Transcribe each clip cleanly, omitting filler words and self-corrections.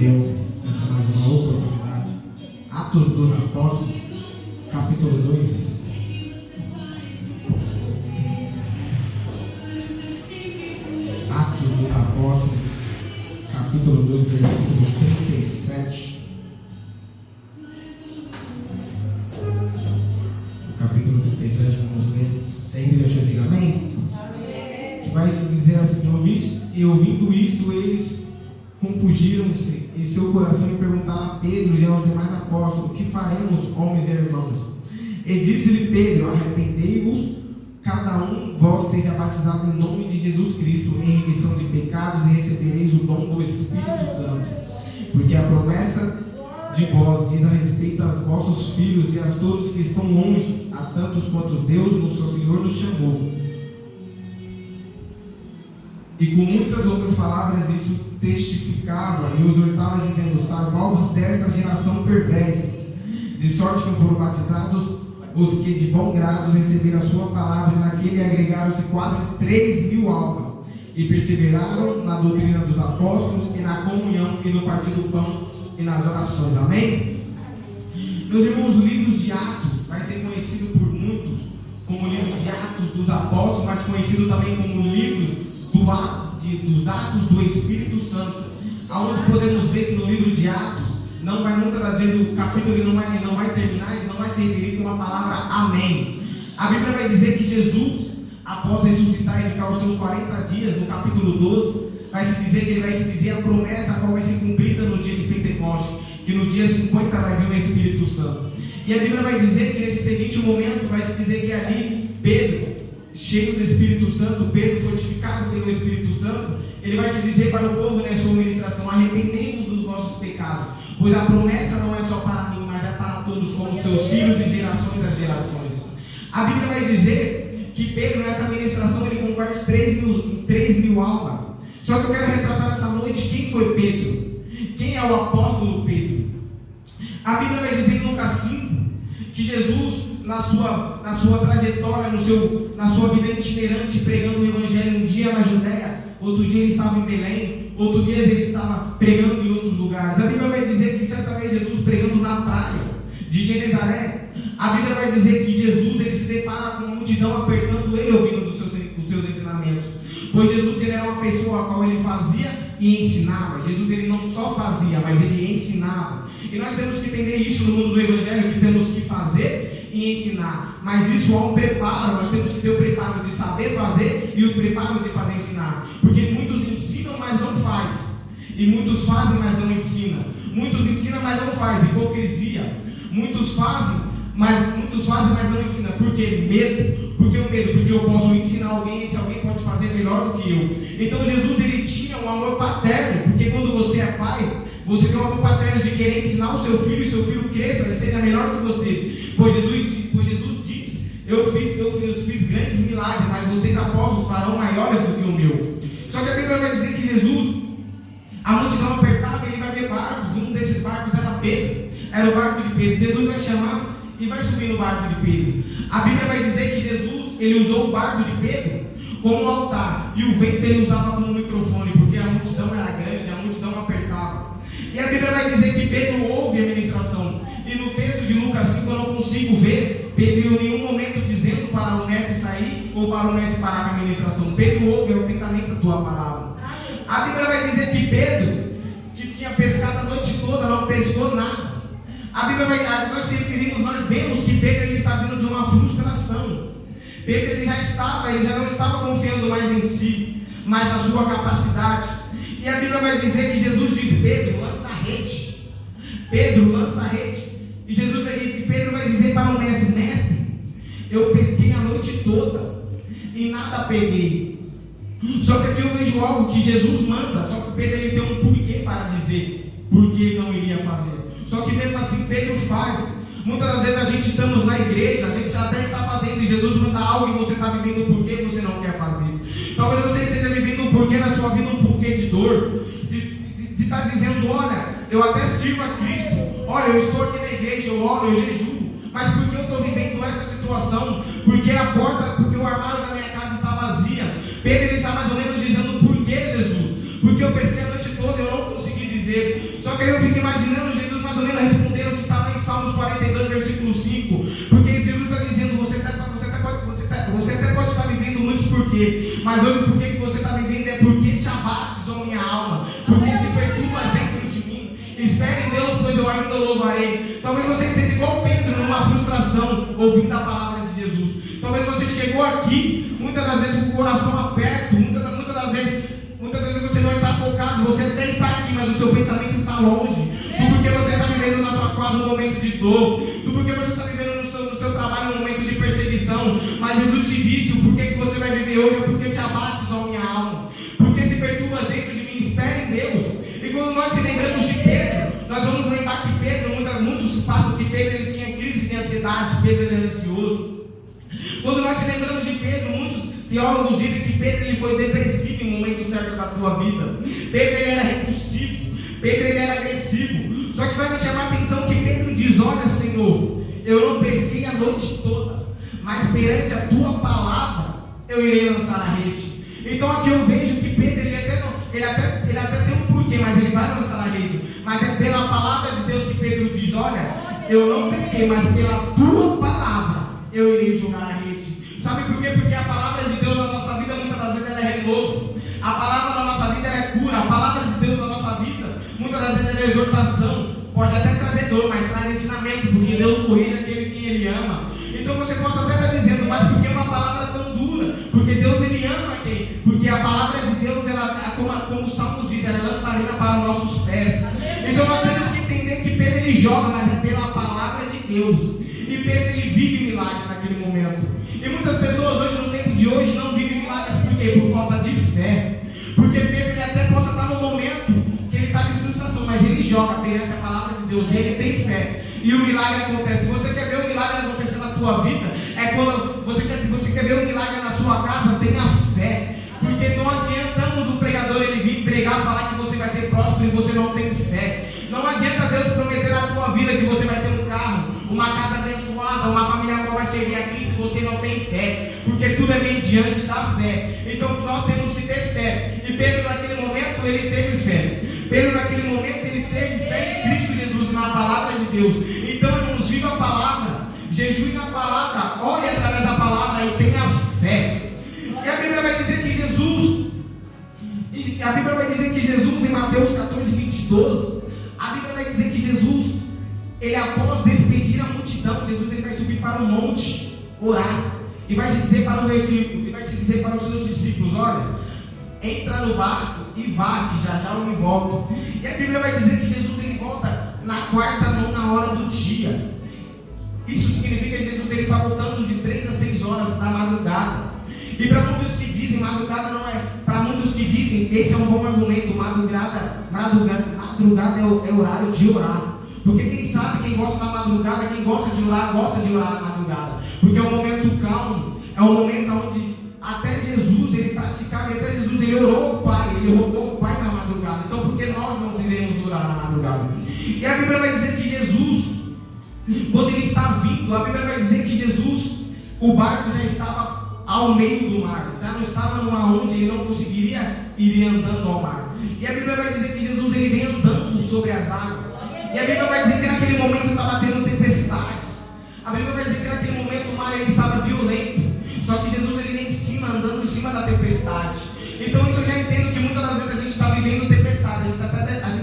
deu essa mais uma oportunidade. Atos dos Apóstolos, capítulo 2. Atos dos Apóstolos, capítulo 2, versículo 37. No capítulo 37, vamos ler. Sem isso, eu digo amém? Que vai se dizer assim: e ouvindo isto, eles compungiram-se em seu coração e perguntaram a Pedro e aos demais apóstolos: que faremos, homens e irmãos? E disse-lhe Pedro: arrependei-vos, cada um vós seja batizado em nome de Jesus Cristo, em remissão de pecados, e recebereis o dom do Espírito Santo. Porque a promessa de vós diz a respeito aos vossos filhos e a todos que estão longe, a tantos quanto Deus, nosso Senhor, nos chamou. E com muitas outras palavras isso testificava e os exortava, dizendo: salvai-vos desta geração perversa. De sorte que foram batizados os que de bom grado receberam a sua palavra, e naquele agregaram-se quase 3.000 almas, e perseveraram na doutrina dos apóstolos, e na comunhão, e no partir do pão, e nas orações. Amém? Meus irmãos, o livro de Atos vai ser conhecido por muitos como o livro de Atos dos Apóstolos, mas conhecido também como o livro dos Atos do Espírito Santo, aonde podemos ver que no livro de Atos não vai, muitas das vezes, o capítulo ele não vai terminar, ele não vai se referir com uma palavra amém. A Bíblia vai dizer que Jesus, após ressuscitar e ficar os seus 40 dias, no capítulo 12, vai se dizer que ele vai se dizer a promessa a qual vai ser cumprida no dia de Pentecoste, que no dia 50 vai vir o Espírito Santo. E a Bíblia vai dizer que nesse seguinte momento vai se dizer que ali Pedro, cheio do Espírito Santo, Pedro fortificado pelo Espírito Santo, ele vai se dizer para o povo nessa ministração: arrependei-vos dos vossos pecados, pois a promessa não é só para mim, mas é para todos, como seus filhos e gerações a gerações. A Bíblia vai dizer que Pedro, nessa ministração, ele converte 3.000 almas. Só que eu quero retratar essa noite quem foi Pedro, quem é o apóstolo Pedro. A Bíblia vai dizer em Lucas 5 que Jesus, na sua trajetória, na sua vida itinerante, pregando o Evangelho, um dia na Judéia, outro dia ele estava em Belém, outro dia ele estava pregando em outros lugares. A Bíblia vai dizer que certa vez Jesus pregando na praia de Genezaré, a Bíblia vai dizer que Jesus ele se depara com uma multidão apertando ele, ouvindo os seus ensinamentos. Pois Jesus ele era uma pessoa a qual ele fazia e ensinava. Jesus ele não só fazia, mas ele ensinava. E nós temos que entender isso no mundo do Evangelho, que temos que fazer e ensinar. Mas isso há um preparo, nós temos que ter o preparo de saber fazer e o preparo de fazer e ensinar. Porque muitos ensinam, mas não fazem. E muitos fazem, mas não ensinam. Muitos ensinam, mas não fazem. Hipocrisia. Muitos fazem, mas não ensinam. Por quê? Medo. Por que o medo? Porque eu posso ensinar alguém e esse alguém pode fazer melhor do que eu. Então Jesus ele tinha um amor paterno, porque quando você é pai, você tem um amor paterno de querer ensinar o seu filho e seu filho cresça e seja melhor que você. Pois Jesus diz: eu fiz grandes milagres, mas vocês apóstolos farão maiores do que o meu. Só que a Bíblia vai dizer que Jesus, a multidão apertava e ele vai ver barcos, e um desses barcos era Pedro, era o barco de Pedro. Jesus vai chamar e vai subir no barco de Pedro. A Bíblia vai dizer que Jesus ele usou o barco de Pedro como altar, e o vento ele usava como microfone, porque a multidão era grande, a multidão apertava. E a Bíblia vai dizer que Pedro ouve a ministração, e no texto de Lucas 5 eu não consigo ver Pedro em nenhum momento dizendo para o mestre sair ou para o mestre parar com a ministração. Pedro ouve atentamente a tua palavra. A Bíblia vai dizer que Pedro, que tinha pescado a noite toda, não pescou nada. A Bíblia vai, nós vemos que Pedro ele está vindo de uma frustração. Pedro ele já não estava confiando mais em si, mas na sua capacidade. E a Bíblia vai dizer que Jesus diz: Pedro, lança a rede. Pedro, lança a rede. E Pedro vai dizer para o mestre: mestre, eu pesquei a noite toda e nada peguei. Só que aqui eu vejo algo que Jesus manda, só que Pedro ele tem um porquê para dizer por que não iria fazer. Só que mesmo assim Pedro faz. Muitas das vezes a gente estamos na igreja, a gente até está fazendo e Jesus manda algo e você está vivendo um porquê e você não quer fazer. Talvez você esteja vivendo um porquê na sua vida, um porquê de dor, de estar dizendo: olha, eu até sirvo a Cristo, olha, eu estou aqui na igreja, eu oro, eu jejuo, mas por que eu estou vivendo essa situação? Porque o armário da minha casa está vazia. Pedro ele está mais ou menos dizendo: por que, Jesus? Porque eu pesquei a noite toda e eu não consegui dizer. Só Só que aí eu fico imaginando Jesus mais ou menos respondendo o que está lá em Salmos 42, versículo 5. Porque Jesus está dizendo, você até pode estar vivendo muitos porquê, mas hoje o porquê que você está vivendo é porque te abates, ó minha alma, porque se perturbas dentro de mim. Espere em Deus, pois eu ainda louvarei. Talvez você esteja igual Pedro, numa frustração, ouvindo a palavra de Jesus. Talvez você chegou aqui, muitas das vezes com o coração aberto, muitas das vezes você não está focado, você até está aqui, mas o seu pensamento está longe. Tudo porque você está vivendo na sua casa um momento de dor, tudo porque você está vivendo no seu trabalho um momento de perseguição. Mas Jesus te disse, o porquê que você vai viver hoje é porque te abates, ó minha alma, porque se perturbas dentro de mim. Espere em Deus. E quando nós se lembramos de Pedro, nós vamos lembrar que Pedro, muitos passam que Pedro ele tinha crise de ansiedade, Pedro era ansioso. Quando nós se lembramos de Pedro, muitos teólogos dizem que Pedro ele foi depressivo em momentos certos da tua vida. Pedro ele era repulsivo, Pedro ele era agressivo. Só que vai me chamar a atenção que Pedro diz, olha Senhor, eu não pesquei a noite toda, mas perante a tua palavra eu irei lançar a rede. Então aqui eu vejo que Pedro ele até tem um porquê, mas ele vai lançar a rede. Mas é pela palavra de Deus que Pedro diz, olha, eu não pesquei, mas pela tua palavra eu irei jogar a rede. Sabe por quê? Porque a palavra de Deus na nossa vida, muitas das vezes, ela é renovo. A palavra da nossa vida, ela é cura. A palavra de Deus na nossa vida, muitas das vezes, ela é exortação. Pode até trazer dor, mas traz ensinamento, porque Deus corrige aquele que Ele ama. Então você pode até estar dizendo, mas por que uma palavra tão dura? Porque Deus, Ele ama quem? Porque a palavra de Deus, ela, como o Salmo diz, ela é lamparina para nossos pés. Então nós temos que entender que Pedro, ele joga, mas é pela palavra de Deus. E Pedro, ele vive milagre naquele momento. E muitas pessoas hoje, no tempo de hoje, não vivem milagres. Por quê? Por falta de fé. Porque Pedro, ele até possa estar no momento que ele está de frustração, mas ele joga perante a palavra de Deus e ele tem fé. E o milagre acontece. Se você quer ver o milagre acontecer na tua vida, é quando você quer ver o milagre na sua casa, tenha fé. Porque não adiantamos o pregador ele vir pregar, falar que você vai ser próspero e você não tem fé. Não adianta Deus prometer na tua vida que você vai ter um carro, uma casa abençoada, uma família qual vai servir a Cristo e você não tem fé. Porque tudo é mediante da fé. Então nós temos que ter fé. E Pedro naquele momento ele teve fé. Pedro naquele momento ele teve fé em Cristo Jesus, na palavra de Deus. Então irmãos, viva a palavra, jejue na palavra, ore através da palavra e tenha fé. E a Bíblia vai dizer que Jesus, em Mateus 14, 22, a Bíblia vai dizer que Jesus, ele após despedir a multidão, Jesus ele vai subir para o monte, orar, e vai se dizer para o versículo, ele vai se dizer para os seus discípulos, olha, entra no barco e vá, que já eu me volto. E a Bíblia vai dizer que Jesus ele volta na quarta, nona hora do dia. Isso significa que Jesus ele está voltando de 3 a 6 horas da madrugada. E para muitos que dizem, madrugada não é, para muitos que dizem, esse é um bom argumento, madrugada é horário de orar. Porque quem sabe, quem gosta da madrugada, quem gosta de orar na madrugada. Porque é um momento calmo, é um momento onde até Jesus, ele praticava, e até Jesus, ele orou ao Pai, ele rogou ao Pai na madrugada. Então, por que nós não iremos orar na madrugada? E a Bíblia vai dizer que Jesus, quando ele está vindo, a Bíblia vai dizer que Jesus, o barco já estava ao meio do mar, já não estava numa onde ele não conseguiria ir andando ao mar. E a Bíblia vai dizer que Jesus, ele vem andando sobre as águas. E a Bíblia vai dizer que naquele momento estava tendo tempestades. A Bíblia vai dizer que naquele momento o mar ele estava violento. Só que Jesus ele vem em cima, andando em cima da tempestade. Então isso eu já entendo que muitas das vezes a gente está vivendo tempestade. A gente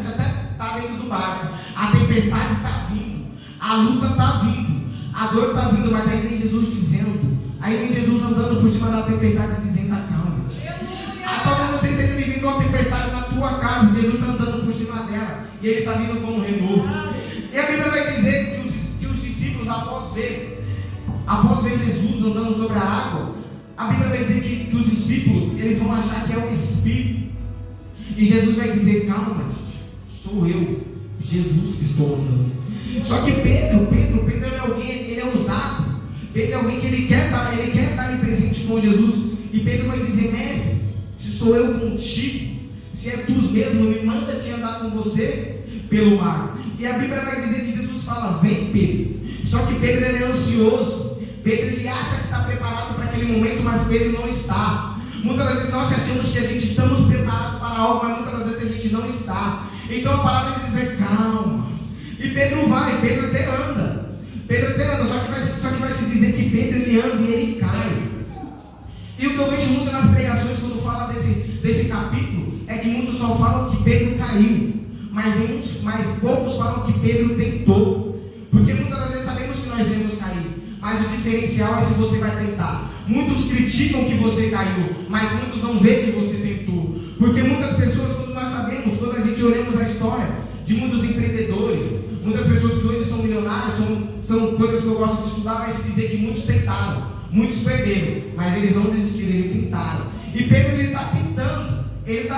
até está dentro do barco. A tempestade está vindo. A luta está vindo. A dor está vindo. Mas aí vem Jesus dizendo. Aí vem Jesus andando por cima da tempestade dizendo, acalma-te. Talvez você esteja vivendo uma tempestade na tua casa. Jesus está andando por cima dela. E ele está vindo como renovo. E a Bíblia vai dizer que os discípulos, após ver Jesus andando sobre a água, a Bíblia vai dizer que os discípulos, eles vão achar que é o Espírito. E Jesus vai dizer, calma-te, sou eu, Jesus que estou andando. Só que Pedro é alguém, ele é ousado. Pedro é alguém que ele quer estar em presente com Jesus. E Pedro vai dizer, mestre, se sou eu contigo, se é tu mesmo, me manda te andar com você pelo mar. E a Bíblia vai dizer que Jesus fala, vem Pedro. Só que Pedro ele é ansioso. Pedro ele acha que está preparado para aquele momento, mas Pedro não está. Muitas das vezes nós achamos que a gente estamos preparados para algo, mas muitas das vezes a gente não está. Então a palavra diz dizer calma. E Pedro vai, Pedro até anda. Só que vai se dizer que Pedro ele anda e ele cai. E o que eu vejo muito nas pregações quando fala desse capítulo é que muitos só falam que Pedro caiu, mas poucos falam que Pedro tentou. Porque muitas das vezes sabemos que nós devemos cair, mas o diferencial é se você vai tentar. Muitos criticam que você caiu, mas muitos não veem que você tentou. Porque muitas pessoas, quando nós sabemos, quando a gente olhamos a história de muitos empreendedores, muitas pessoas que hoje são milionários, são coisas que eu gosto de estudar, vai se dizer que muitos tentaram, muitos perderam, mas eles não desistiram, eles tentaram. E Pedro ele está tentando, ele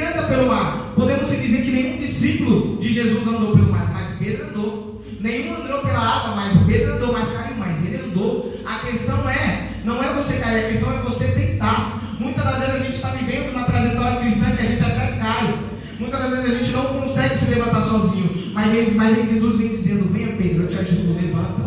anda pelo mar. Podemos dizer que nenhum discípulo de Jesus andou pelo mar, mas Pedro andou. Nenhum andou pela água, mas Pedro andou, mas caiu, mas ele andou. A questão não é você cair, a questão é você tentar. Muitas das vezes a gente está vivendo uma trajetória cristã que a gente até cai. Muitas das vezes a gente não consegue se levantar sozinho, mas Jesus vem dizendo: venha Pedro, eu te ajudo, levanta.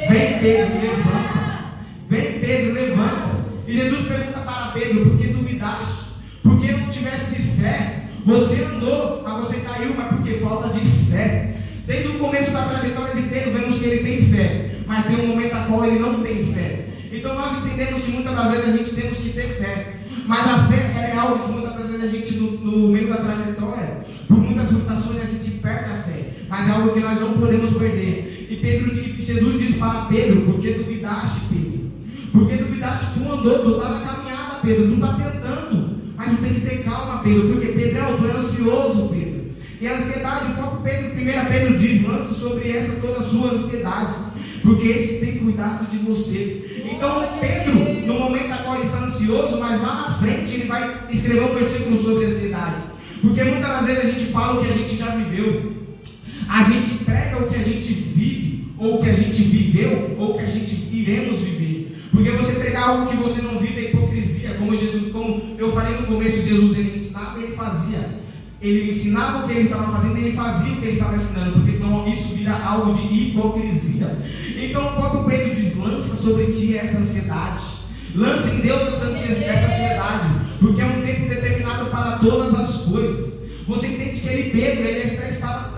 Vem Pedro, levanta. Vem Pedro, levanta. E Jesus pergunta para Pedro: por que duvidaste? Porque não tivesse fé. Você andou, mas você caiu, mas porque falta de fé. Desde o começo da trajetória de Pedro, vemos que ele tem fé, mas tem um momento a qual ele não tem fé. Então nós entendemos que muitas das vezes a gente temos que ter fé, mas a fé é algo que muitas das vezes a gente, no meio da trajetória, por muitas tentações, a gente perde a fé, mas é algo que nós não podemos perder. E Jesus diz para Pedro: por que duvidaste, Pedro? Por que duvidaste? Tu andou, tu está na caminhada, Pedro, tu está tentando, mas tu tem que ter calma, Pedro, porque Pedro, tu é ansioso, Pedro. E a ansiedade, o próprio Pedro, 1 Pedro diz: lance sobre essa toda a sua ansiedade, porque esse tem cuidado de você. Então Pedro, no momento a qual ele está ansioso, mas lá na frente ele vai escrever um versículo sobre ansiedade. Porque muitas das vezes a gente fala o que a gente já viveu, a gente prega o que a gente vive, ou o que a gente viveu, ou o que a gente iremos viver. Porque você pregar algo que você não vive é hipocrisia. Como eu falei no começo, Jesus ele ensinava e ele fazia. Ele ensinava o que ele estava fazendo, ele fazia o que ele estava ensinando, porque senão isso vira algo de hipocrisia. Então o próprio Pedro diz: lança sobre ti essa ansiedade, lança em Deus essa ansiedade, porque é um tempo determinado para todas as coisas. Você entende que Pedro, ele até estava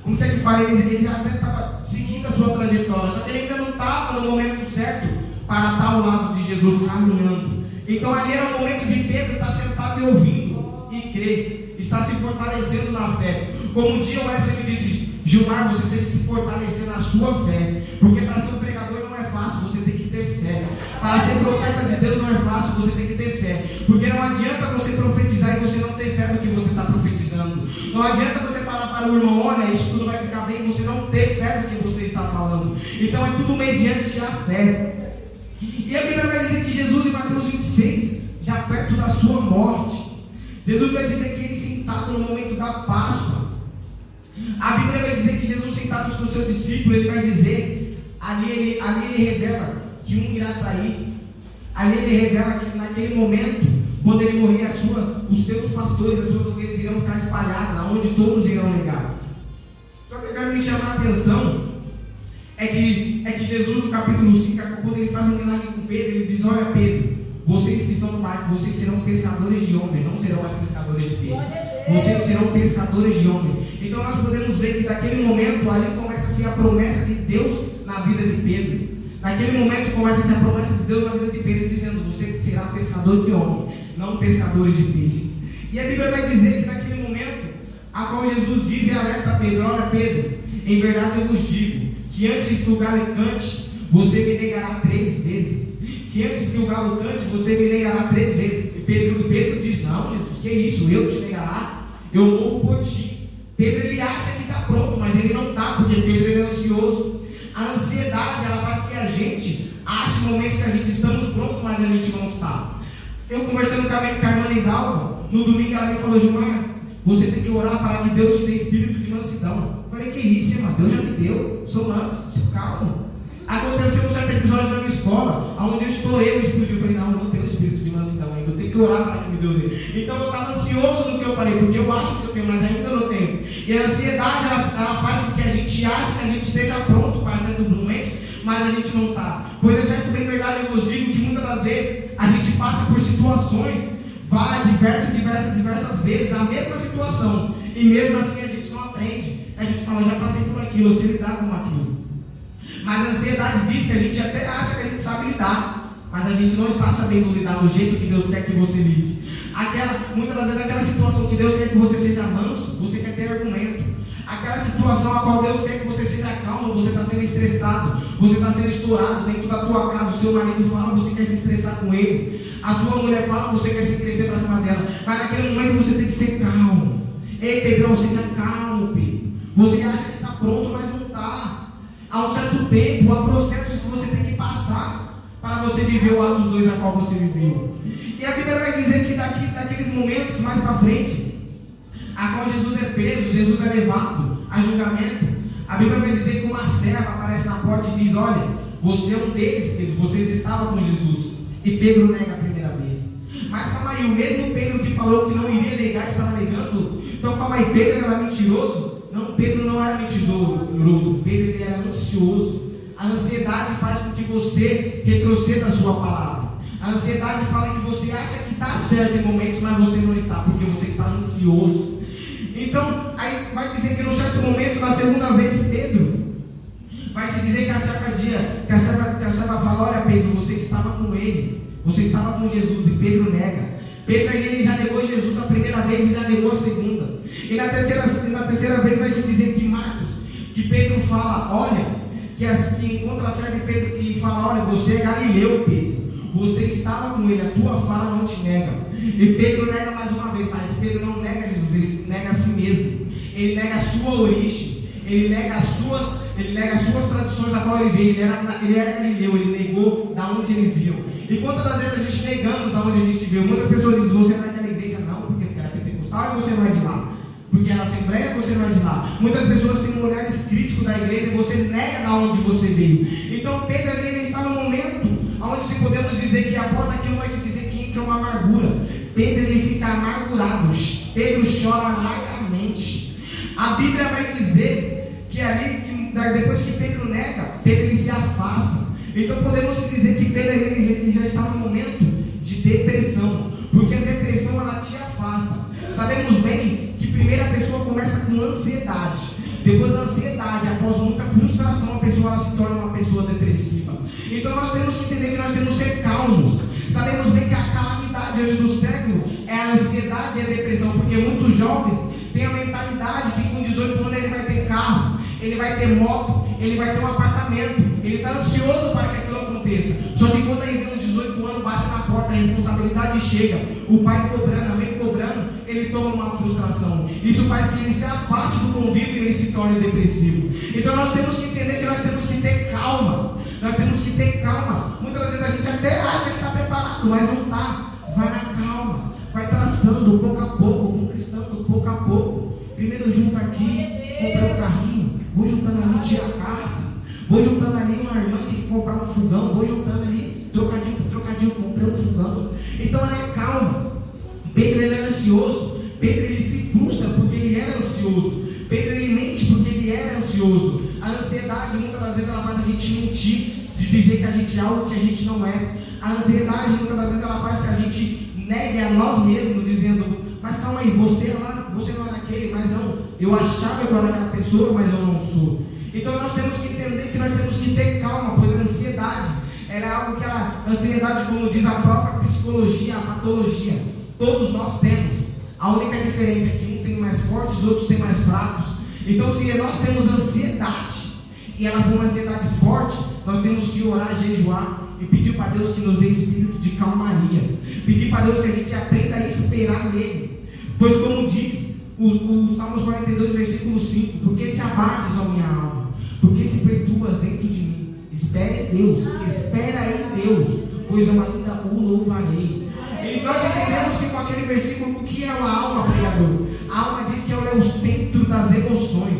como é que fala, ele já até estava seguindo a sua trajetória, só que ele ainda não estava no momento certo para estar ao lado de Jesus caminhando. Então ali era o momento de Pedro estar sentado e ouvindo e crer, está se fortalecendo na fé. Como um dia o Wesley me disse: Gilmar, você tem que se fortalecer na sua fé, porque para ser um pregador não é fácil, você tem que ter fé. Para ser profeta de Deus não é fácil, você tem que ter fé, porque não adianta você profetizar e você não ter fé no que você está profetizando. Não adianta você falar para o irmão: olha, isso tudo vai ficar bem, você não ter fé no que você está falando. Então é tudo mediante a fé. E a Bíblia vai dizer que Jesus, em Mateus 26, já perto da sua morte, Jesus vai dizer que ele sentado no momento da Páscoa, a Bíblia vai dizer que Jesus sentado com o seu discípulo, ele vai dizer, ali ele revela que um irá trair, ali ele revela que naquele momento, quando ele morrer, os seus pastores, as suas ovelhas irão ficar espalhadas, onde todos irão negar. Só que eu quero me chamar a atenção, é que Jesus no capítulo 5, quando ele faz um milagre com Pedro, ele diz: olha Pedro, vocês que estão no barco, vocês serão pescadores de homens, não serão mais pescadores de peixe. Vocês serão pescadores de homens. Então nós podemos ver que naquele momento ali começa-se a promessa de Deus na vida de Pedro. Naquele momento começa-se a promessa de Deus na vida de Pedro, dizendo: você será pescador de homens, não pescadores de peixe. E a Bíblia vai dizer que naquele momento, a qual Jesus diz e alerta a Pedro: olha Pedro, em verdade eu vos digo, que antes que o galo cante, você me negará 3 vezes. Que antes que o galo cante, você me negará 3 vezes. E Pedro diz: não, Jesus, que isso? Eu te negará? Eu morro por ti. Pedro ele acha que está pronto, mas ele não está, porque Pedro ele é ansioso. A ansiedade ela faz com que a gente ache momentos que a gente estamos prontos, mas a gente não está. Eu conversando com a irmã Nidalva, no domingo ela me falou: Gilmar, você tem que orar para que Deus te dê espírito de mansidão. Eu falei: que isso, irmã? Deus já me deu, sou manso, calma. Aconteceu um certo episódio na minha escola, onde eu estourei o espírito. Eu falei: não, eu não tenho espírito de mansidão ainda, eu tenho que orar para que me Deus dê. Então eu estava ansioso no que eu falei, porque eu acho que eu tenho, mas ainda não tenho. E a ansiedade ela faz com que a gente ache que a gente esteja pronto para certos momentos, mas a gente não está. Pois é certo, bem verdade, eu vos digo que muitas das vezes a gente passa por situações, diversas vezes a mesma situação, e mesmo assim a gente não aprende. A gente fala, já passei por aquilo, eu sei lidar com aquilo. Mas a ansiedade diz que a gente até acha que a gente sabe lidar, mas a gente não está sabendo lidar do jeito que Deus quer que você lide. Muitas das vezes aquela situação que Deus quer que você seja manso, você quer ter argumento. Aquela situação a qual Deus quer que você seja calmo, você está sendo estressado, você está sendo estourado dentro da tua casa, o seu marido fala, você quer se estressar com ele, a tua mulher fala, você quer se crescer para cima dela, mas naquele momento você tem que ser calmo. Ei, Pedrão, seja calmo, Pedro. Você acha que está pronto, mas não está. Há um certo tempo, há processos que você tem que passar para você viver o Atos 2 a qual você viveu. E a Bíblia vai dizer que daqueles momentos mais para frente, a qual Jesus é preso, Jesus é levado a julgamento, a Bíblia vai dizer que uma serva aparece na porta e diz, olha, você é um deles, Pedro, vocês estavam com Jesus. E Pedro nega a primeira vez. Mas calma aí, o mesmo Pedro que falou que não iria negar, estava negando. Então calma aí, Pedro era mentiroso? Não, Pedro não era mentiroso, Pedro ele era ansioso. A ansiedade faz com que você retroceda a sua palavra. A ansiedade fala que você acha que está certo em momentos, mas você não está, porque você está ansioso. Então, aí vai dizer que num certo momento, na segunda vez, Pedro, vai se dizer que a serva fala, olha Pedro, você estava com ele, você estava com Jesus, e Pedro nega. Pedro ele já negou Jesus a primeira vez e já negou a segunda. E na terceira vez vai se dizer que Marcos, que Pedro fala, olha, que encontra a serva Pedro e fala, olha, você é Galileu, Pedro, você estava com ele, a tua fala não te nega. E Pedro nega mais uma vez, mas Pedro não nega Jesus, ele nega a si mesmo, ele nega a sua origem, ele nega as suas tradições da qual ele veio. Ele era Galileu, ele negou da onde ele veio. E quantas das vezes a gente negamos da onde a gente veio? Muitas pessoas dizem, você é daquela igreja? Não, porque era pentecostal e você não é de lá. Porque era assembleia, você não é de lá. Muitas pessoas têm olhares críticos da igreja e você nega da onde você veio. Então Pedro ele está no momento onde podemos dizer que após aquilo vai se dizer que entra uma amargura. Pedro ele fica amargurado, Pedro chora amargamente. A Bíblia vai dizer que ali, depois que Pedro nega, Pedro ele se afasta. Então podemos dizer que Pedro ele já está no momento de depressão, porque a depressão ela te afasta. Sabemos bem que primeiro a pessoa começa com ansiedade, depois da ansiedade, após muita frustração, a pessoa ela se torna uma pessoa depressiva. Então nós temos que entender que nós temos que ser calmos. Sabemos bem que a calamidade hoje do século é a ansiedade e a depressão, porque muitos jovens têm a mentalidade que com 18 anos ele vai ter carro, ele vai ter moto, ele vai ter um apartamento, ele está ansioso para que aquilo aconteça. Só que quando ele tem uns 18 anos, bate na porta, a responsabilidade chega, o pai cobrando, a mãe cobrando, ele toma uma frustração. Isso faz que ele se afaste do convívio e ele se torne depressivo. Então nós temos que entender que nós temos que ter calma. Nós temos que ter calma. Muitas vezes a gente até acha que está preparado, mas não está. Vai na calma, vai traçando pouco a pouco, conquistando pouco a pouco. Primeiro junto aqui, comprei um carrinho, vou juntando ali, tira a carta, vou juntando ali uma irmã que quer comprar um fogão, vou juntando ali, trocadinho por trocadinho, comprei um fogão. Então ela é calma. Pedro ele era ansioso, Pedro ele se frustra porque ele era ansioso, Pedro ele mente porque ele era ansioso. A ansiedade muitas das vezes ela faz a gente mentir, de dizer que a gente é algo que a gente não é. A ansiedade muitas das vezes ela faz que a gente negue a nós mesmos, dizendo, mas calma aí, você não é daquele, mas não, eu achava que eu era aquela pessoa, mas eu não sou. Então nós temos que entender que nós temos que ter calma, pois a ansiedade era algo que a ansiedade, como diz a própria psicologia, a patologia, todos nós temos. A única diferença é que um tem mais fortes, os outros têm mais fracos. Então se nós temos ansiedade, e ela for uma ansiedade forte, nós temos que orar, jejuar e pedir para Deus que nos dê espírito de calmaria, pedir para Deus que a gente aprenda a esperar nele, pois como diz o Salmos 42, versículo 5, porque te abates, ó minha alma, porque se perturbas dentro de mim, espere em Deus, espera em Deus, pois eu ainda o louvarei. E nós entendemos que com aquele versículo, o que é a alma, pregador? A alma diz que ela é o centro das emoções.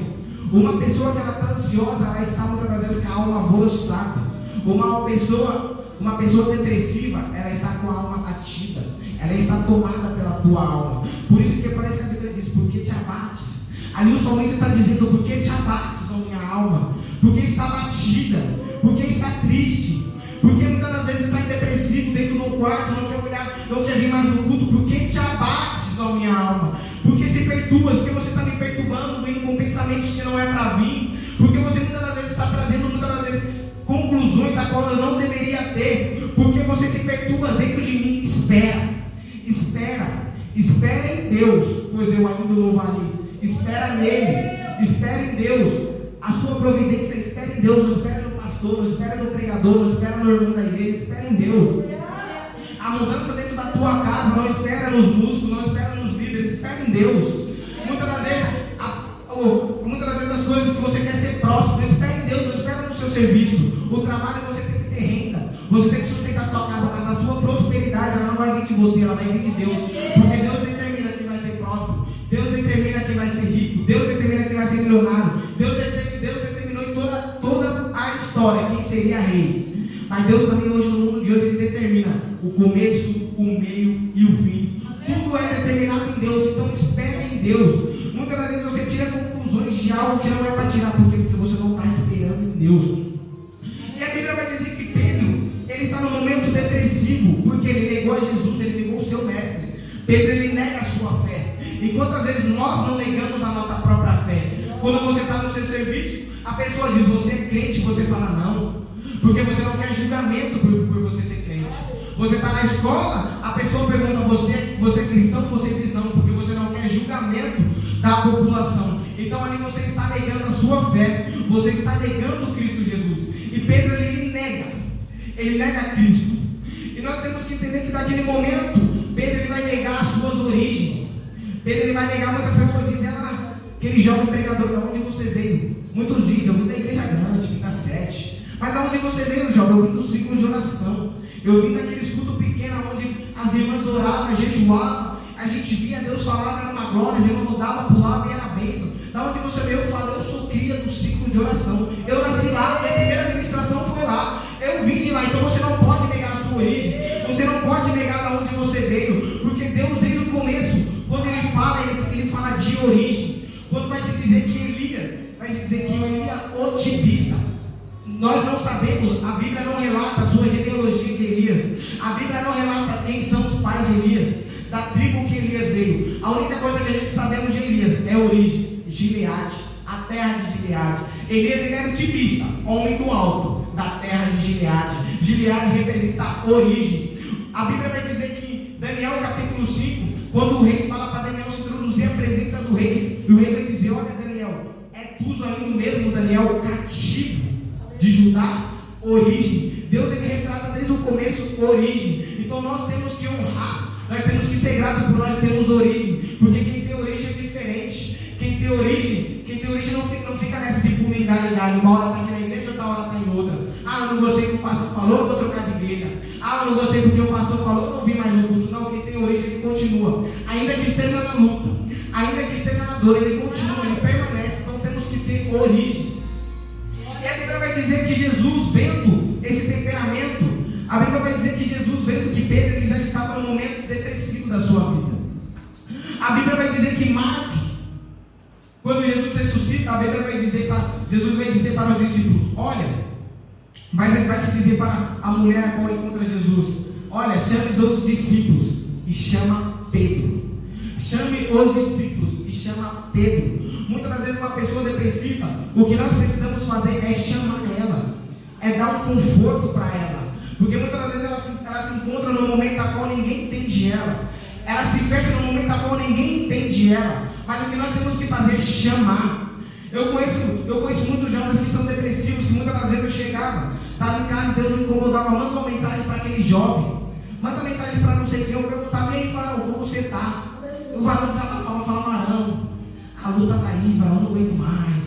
Uma pessoa que ela está ansiosa, ela está muitas vezes com a alma alvoroçada. Uma pessoa depressiva, ela está com a alma abatida, ela está tomada pela tua alma. Por isso que parece que a Bíblia diz, porque te abates. Ali o salmista está dizendo, porque te abates, ó minha alma, porque está abatida, porque está triste, porque muitas das vezes está depressivo dentro do quarto, não quer olhar, não quer vir mais no culto, porque te abates, ó minha alma. falando, vindo com pensamentos que não é para vir, porque você muitas das vezes está trazendo conclusões da qual eu não deveria ter, porque você se perturba dentro de mim. Espera em Deus, pois eu ainda louvarei. Espera nele, espera em Deus. A sua providência, espera em Deus. Não espera no pastor, não espera no pregador, não espera no irmão da igreja, espera em Deus. A mudança dentro da tua casa, não espera nos músicos, não espera nos líderes, espera em Deus. Muitas das vezes as coisas que você quer ser próximo, espera em Deus, não espera no seu serviço. O trabalho você tem que ter renda, você tem que sustentar a tua casa, mas a sua prosperidade ela não vai vir de você, ela vai vir de Deus, porque Deus determina quem vai ser próspero, Deus determina quem vai ser rico, Deus determina quem vai ser milionário, Deus determinou em toda a história quem seria rei, mas Deus também hoje no mundo de hoje ele determina o começo, o meio e o fim. Tudo é determinado em Deus, então espera em Deus. Muitas das vezes você tira conclusões de algo que não é para tirar, porque você não está esperando em Deus. E a Bíblia vai dizer que Pedro, ele está num momento depressivo, porque ele negou a Jesus, ele negou o seu mestre. Pedro, ele nega a sua fé. E quantas vezes nós não negamos a nossa própria fé? Quando você está no seu serviço, a pessoa diz, você é crente, você fala não, porque você não quer julgamento por você ser crente. Você está na escola, a pessoa pergunta, você é cristão, você diz não, porque você não quer julgamento da população. Então ali você está negando a sua fé, você está negando Cristo Jesus. E Pedro ele nega Cristo. E nós temos que entender que naquele momento, Pedro ele vai negar as suas origens. Pedro ele vai negar, muitas pessoas dizem, aquele jovem pregador, de onde você veio? Muitos dizem, eu vim da igreja grande, vim da 7. Mas de onde você veio, jovem? Eu vim do ciclo de oração. Eu vim daquele escudo pequeno, onde as irmãs oravam, jejuavam, a gente via Deus falava, era uma glória, as irmãs mudavam, pulavam e era bênção. Da onde você veio, eu falo, eu sou cria do ciclo de oração. Eu nasci lá, minha primeira ministração foi lá. Eu vim de lá, então você não pode negar a sua origem. Você não pode negar de onde você veio, porque Deus desde o começo, quando ele fala de origem. Quando vai se dizer que Elias, vai se dizer que Elias otimista. Nós não sabemos, a Bíblia não relata a sua genealogia de Elias. A Bíblia não relata quem são os pais de Elias, da tribo que Elias veio. A única coisa que a gente sabemos de Elias é a origem, Gileade, a terra de Gileade. Elias ele era otimista, homem do alto, da terra de Gileade. Gileade representa a origem. A Bíblia vai dizer que Daniel capítulo 5, quando o rei fala para Daniel se introduzir à presença do rei, e o rei vai dizer, olha Daniel, é tu ainda mesmo, Daniel, cativo de Judá, origem. Deus ele retrata desde o começo origem. Então nós temos que honrar, nós temos que ser gratos por nós termos origem, porque quem tem origem é diferente. Quem tem origem não fica nessa de pulingar, uma hora está aqui na igreja, outra hora está em outra. Eu não gostei do que o pastor falou, eu vou trocar de igreja. Eu não gostei do que o pastor falou, eu não vim mais no culto. Não, quem tem origem ele continua, ainda que esteja na luta, ainda que esteja na dor, ele continua, ele permanece. Então temos que ter origem. E a Bíblia vai dizer que Jesus, vendo esse temperamento, a Bíblia vai dizer que Jesus, vendo que Pedro ele já estava no momento depressivo da sua vida. A Bíblia vai dizer que Marcos, quando Jesus ressuscita, a Bíblia vai dizer Jesus vai dizer para os discípulos, olha, vai se dizer para a mulher a qual encontra Jesus, olha, chame os outros discípulos e chama Pedro. Chame os discípulos e chama Pedro. Muitas das vezes uma pessoa depressiva, o que nós precisamos fazer é chamar ela, é dar um conforto para ela, porque muitas das vezes ela se encontra no momento a qual ninguém entende ela se fecha no momento a qual ninguém entende ela, mas o que nós temos que fazer é chamar. Eu conheço muitos jovens que são depressivos, que muitas das vezes eu chegava, estava em casa e Deus me incomodava, manda uma mensagem para aquele jovem, manda mensagem para não sei quem, eu perguntava, e aí, Varão, como você está? O Varão fala, Varão, a luta está aí, Varão, não aguento mais.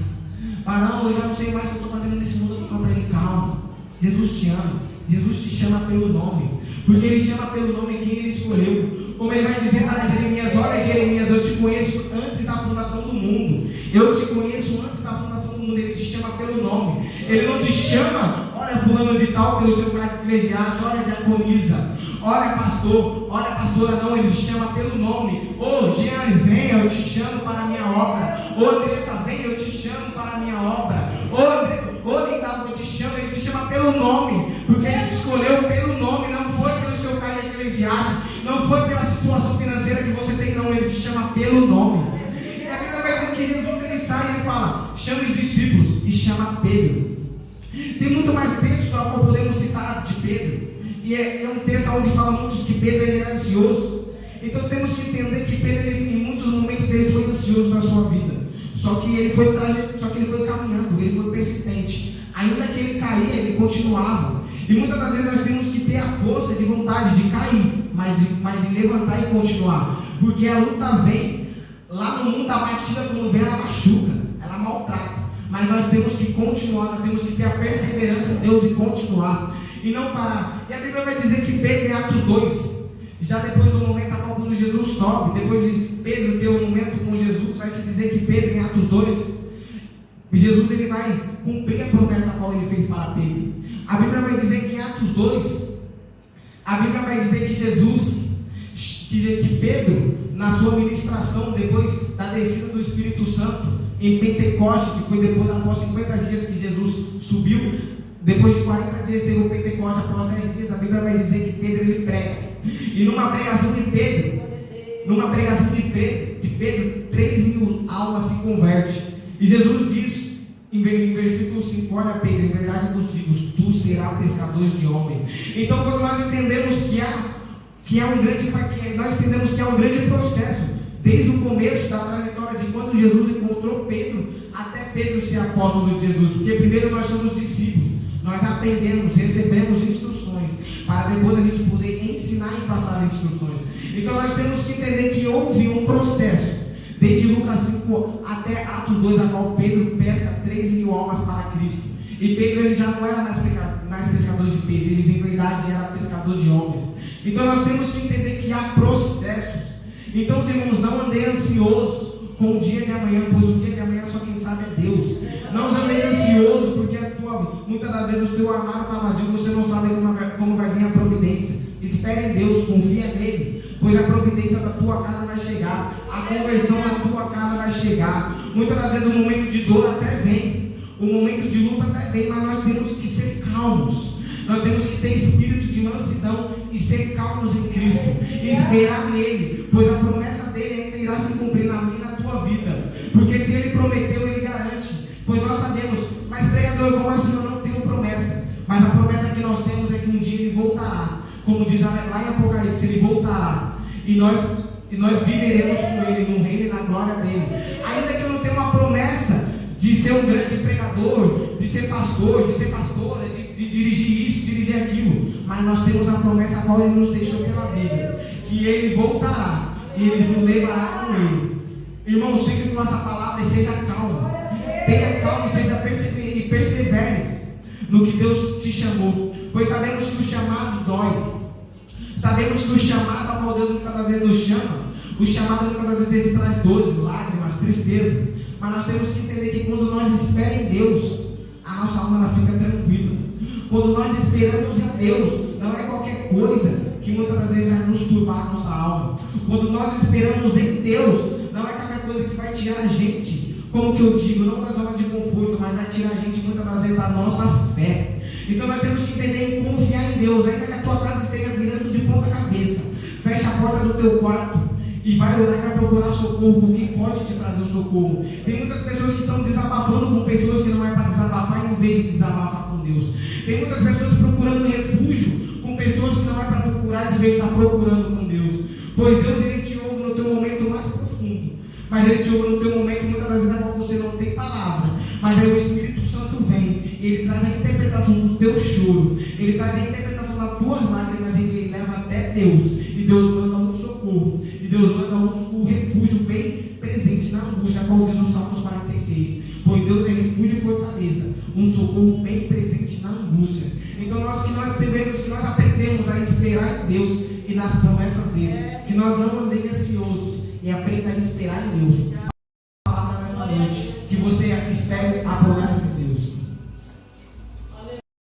Varão, eu já não sei mais o que eu estou fazendo nesse mundo. Eu falo para ele, calma, Jesus te ama, Jesus te chama pelo nome, porque ele chama pelo nome quem ele escolheu. Como ele vai dizer para Jeremias, olha Jeremias, eu te conheço antes da fundação do mundo, eu te conheço antes da fundação do mundo, ele te chama pelo nome, ele não te chama, olha fulano de tal, pelo seu cargo eclesiástico, olha diaconisa, olha pastor, olha pastora, não, ele te chama pelo nome. Jeane, venha, eu te chamo para a minha obra. Andressa, venha, eu te chamo para a minha obra. Lindado, eu te chamo, ele te chama pelo nome, porque ele te escolheu pelo nome, não foi pelo seu cargo eclesiástico, não foi pela situação financeira que você tem, não, ele te chama pelo nome. E a Bíblia vai dizer que Jesus ele sai e ele fala: chama os discípulos, e chama Pedro. Tem muito mais textos ao qual podemos citar de Pedro, e é um texto onde fala muito que Pedro ele era ansioso. Então temos que entender que Pedro, ele, em muitos momentos, ele foi ansioso na sua vida. Só que ele foi caminhando, ele foi persistente. Ainda que ele caía, ele continuava. E muitas das vezes nós temos que ter a força de vontade de cair, mas de levantar e continuar. Porque a luta vem, lá no mundo a batida quando vem ela machuca, ela maltrata. Mas nós temos que continuar, nós temos que ter a perseverança em Deus e continuar. E não parar. E a Bíblia vai dizer que Pedro em Atos 2, já depois do momento quando Jesus sobe, depois de Pedro ter um momento com Jesus, vai se dizer que Pedro em Atos 2, Jesus ele vai cumprir a promessa a qual ele fez para Pedro. A Bíblia vai dizer que em Atos 2, a Bíblia vai dizer que Jesus, que Pedro, na sua ministração, depois da descida do Espírito Santo, em Pentecostes, que foi depois, após 50 dias que Jesus subiu, depois de 40 dias teve o Pentecostes, após 10 dias, a Bíblia vai dizer que Pedro ele prega. E numa pregação de Pedro, 3.000 almas se convertem. E Jesus diz, em versículo 5, olha Pedro, em verdade eu vos digo, tu serás pescador de homens. Então quando nós entendemos nós entendemos que há um grande processo, desde o começo da trajetória de quando Jesus encontrou Pedro, até Pedro ser apóstolo de Jesus, porque primeiro nós somos discípulos, nós aprendemos, recebemos instruções, para depois a gente poder ensinar e passar as instruções. Então nós temos que entender que houve um processo, desde Lucas 5 até Atos 2, a qual Pedro pesca 3.000 almas para Cristo. E Pedro ele já não era mais pescador de peixes, ele em verdade era pescador de homens. Então nós temos que entender que há processos. Então, irmãos, não andei ansioso com o dia de amanhã, pois o dia de amanhã só quem sabe é Deus. Não andei ansioso porque muitas das vezes o teu armário está vazio, você não sabe como vai vir a providência. Espere em Deus, confia nele, pois a providência da tua casa vai chegar, a conversão da tua casa vai chegar. Muitas das vezes o momento de dor até vem, o momento de luta até vem, mas nós temos que ser calmos. Nós temos que ter espírito de mansidão e ser calmos em Cristo, esperar nele, pois a promessa dele ainda irá se cumprir na minha e na tua vida. Porque se ele prometeu, ele garante. Pois nós sabemos, mas pregador, como assim eu não tenho promessa? Mas a promessa que nós temos é que um dia ele voltará. Como diz lá em Apocalipse, ele voltará. E nós viveremos com ele no reino e na glória dele. Ainda que eu não tenha uma promessa de ser um grande pregador, de ser pastor, de ser pastora, de dirigir isso, dirigir aquilo, mas nós temos a promessa a qual ele nos deixou pela Bíblia, que ele voltará e ele nos levará com ele. Irmão, sempre que nossa palavra seja calma, tenha calma e persevere no que Deus te chamou, pois sabemos que o chamado dói, sabemos que o chamado a qual Deus muitas das vezes nos chama, o chamado muitas das vezes ele traz dores, lágrimas, tristeza. Mas nós temos que entender que quando nós esperamos em Deus, a nossa alma ela fica tranquila. Quando nós esperamos em Deus, não é qualquer coisa que muitas das vezes vai nos turbar a nossa alma. Quando nós esperamos em Deus, não é qualquer coisa que vai tirar a gente, como que eu digo, não da zona de conforto, mas vai tirar a gente muitas das vezes da nossa fé. Então nós temos que entender e confiar em Deus, ainda que a tua casa esteja virando de ponta cabeça. Fecha a porta do teu quarto e vai orar e vai procurar socorro com quem pode te trazer o socorro. Tem muitas pessoas que estão desabafando com pessoas que não é para desabafar, em vez de desabafar com Deus. Tem muitas pessoas procurando refúgio com pessoas que não é para procurar, em vez de estar procurando com Deus. Pois Deus ele te ouve no teu momento mais profundo, mas ele te ouve no teu momento muitas das vezes quando você não tem palavra, mas aí o Espírito Santo vem, ele traz a interpretação do teu choro, ele traz a interpretação das tuas lágrimas e ele leva até Deus, e Deus manda um socorro, e Deus manda um refúgio bem presente na angústia, como diz no Salmos 46, pois Deus é refúgio e fortaleza, um socorro bem presente na angústia. Então nós aprendemos a esperar em Deus e nas promessas dele, que nós não andemos ansiosos e aprenda a esperar em Deus,